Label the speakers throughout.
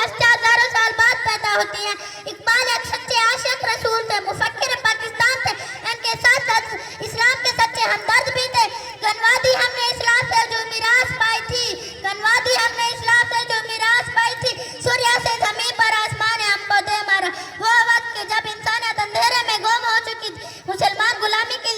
Speaker 1: हस्तियां हजारों साल बाद पैदा होती हैं। इकबाल एक सच्चे आशिक रसूल थे, मुफक्किर पाकिस्तान थे। इनके साथ साथ इस्लाम के सच्चे हमदर्द भी थे। गनवादी हमने इस्लाम से जो मीरास पाई थी, गनवादी हमने इस्लाम से जो मीरास पाई थी, सूर्य से जमीन पर आसमान ने हमको दे मारा। वो वक्त के जब इंसानियत अंधेरे में गुम हो चुकी थी, मुसलमान गुलामी की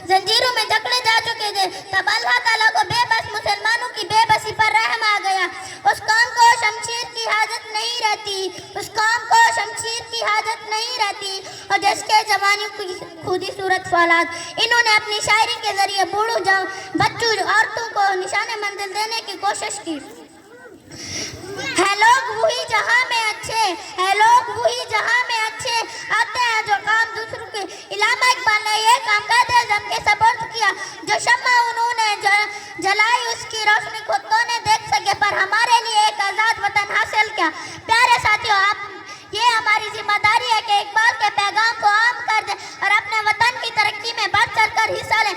Speaker 1: जंजीरों में जकड़े जा चुके थे, तब अल्लाह ताला को बेबस मुसलमानों की बेबसी पर रहम आ गया। उस कौम को शमशीर की हाजत नहीं रहती, उस कौम को शमशीर की हाजत नहीं रहती, और जिसके जवानी की खुदी सूरत फौलाद। इन्होंने अपनी शायरी के जरिए बूढ़ों बच्चों औरतों को निशाने मंजिल देने की कोशिश की। है लोग वही जहां में अच्छे, है लोग वही जहां में अच्छे आते हैं जो काम दूसरों के। इलामा इकबाल ने यह काम कायदे आज़म के सपुर्द किया। जो शम्मा उन्होंने जलाई उसकी रोशनी खुद तो नहीं देख सके, पर हमारे लिए एक आज़ाद वतन हासिल किया। प्यारे साथियों, आप ये हमारी जिम्मेदारी है कि इकबाल के पैगाम को आम कर दें और अपने वतन की तरक्की में बढ़ चढ़ कर हिस्सा लें।